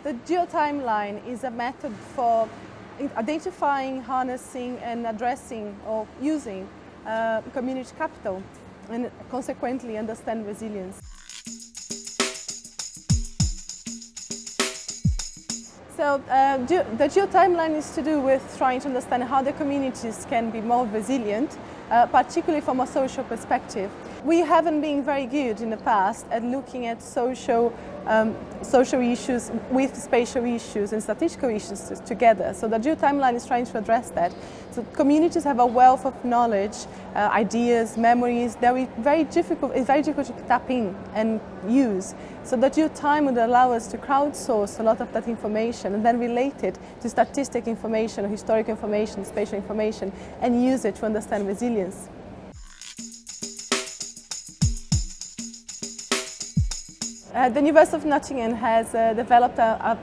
The Geo-Timeline is a method for identifying, harnessing and addressing or using community capital and consequently understand resilience. So the Geo-Timeline is to do with trying to understand how the communities can be more resilient, particularly from a social perspective. We haven't been very good in the past at looking at social issues with spatial issues and statistical issues together. So the Geo-Timeline is trying to address that. So communities have a wealth of knowledge, ideas, memories that it's very difficult to tap in and use. So the Geo-Time would allow us to crowdsource a lot of that information and then relate it to statistic information, historic information, spatial information, and use it to understand resilience. The University of Nottingham has developed a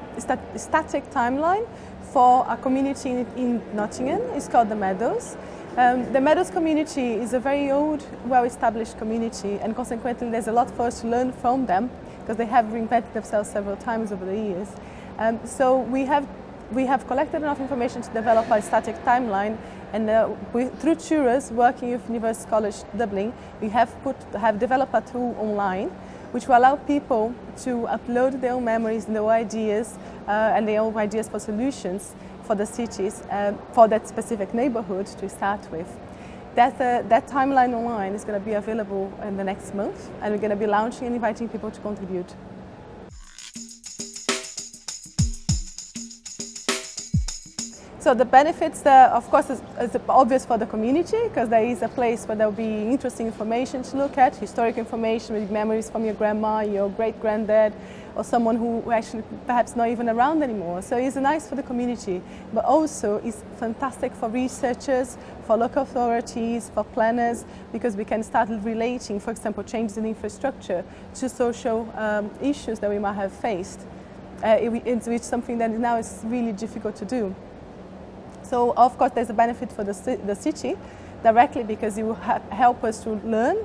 static timeline for a community in Nottingham. It's called the Meadows. The Meadows community is a very old, well-established community, and consequently there's a lot for us to learn from them because they have reinvented themselves several times over the years. So we have collected enough information to develop a static timeline, and through Turas, working with University College Dublin, we have developed a tool online which will allow people to upload their own memories and their own ideas and their own ideas for solutions for the cities, for that specific neighborhood to start with. That timeline online is going to be available in the next month, and we're going to be launching and inviting people to contribute. So the benefits, of course, is obvious for the community because there is a place where there will be interesting information to look at, historic information with memories from your grandma, your great-granddad, or someone who actually perhaps not even around anymore. So it's nice for the community, but also it's fantastic for researchers, for local authorities, for planners, because we can start relating, for example, changes in infrastructure to social issues that we might have faced, which is something that now is really difficult to do. So, of course, there's a benefit for the city directly because it will help us to learn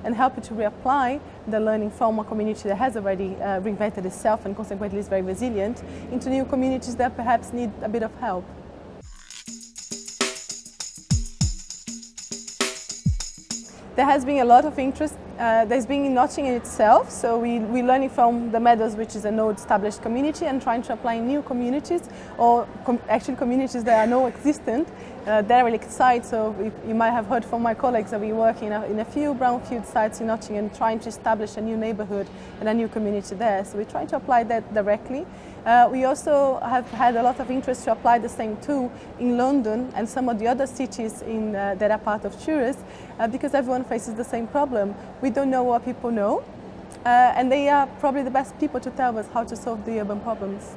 and help it to reapply the learning from a community that has already reinvented itself and consequently is very resilient into new communities that perhaps need a bit of help. There has been a lot of interest. There's been in Nottingham itself, so we're learning from the Meadows, which is an old established community, and trying to apply new communities, or actually communities that are now existent. They're really excited, so you might have heard from my colleagues that we're working in a few brownfield sites in Nottingham, trying to establish a new neighbourhood and a new community there. So we're trying to apply that directly. We also have had a lot of interest to apply the same tool in London and some of the other cities that are part of Turas, because everyone faces the same problem. We don't know what people know, and they are probably the best people to tell us how to solve the urban problems.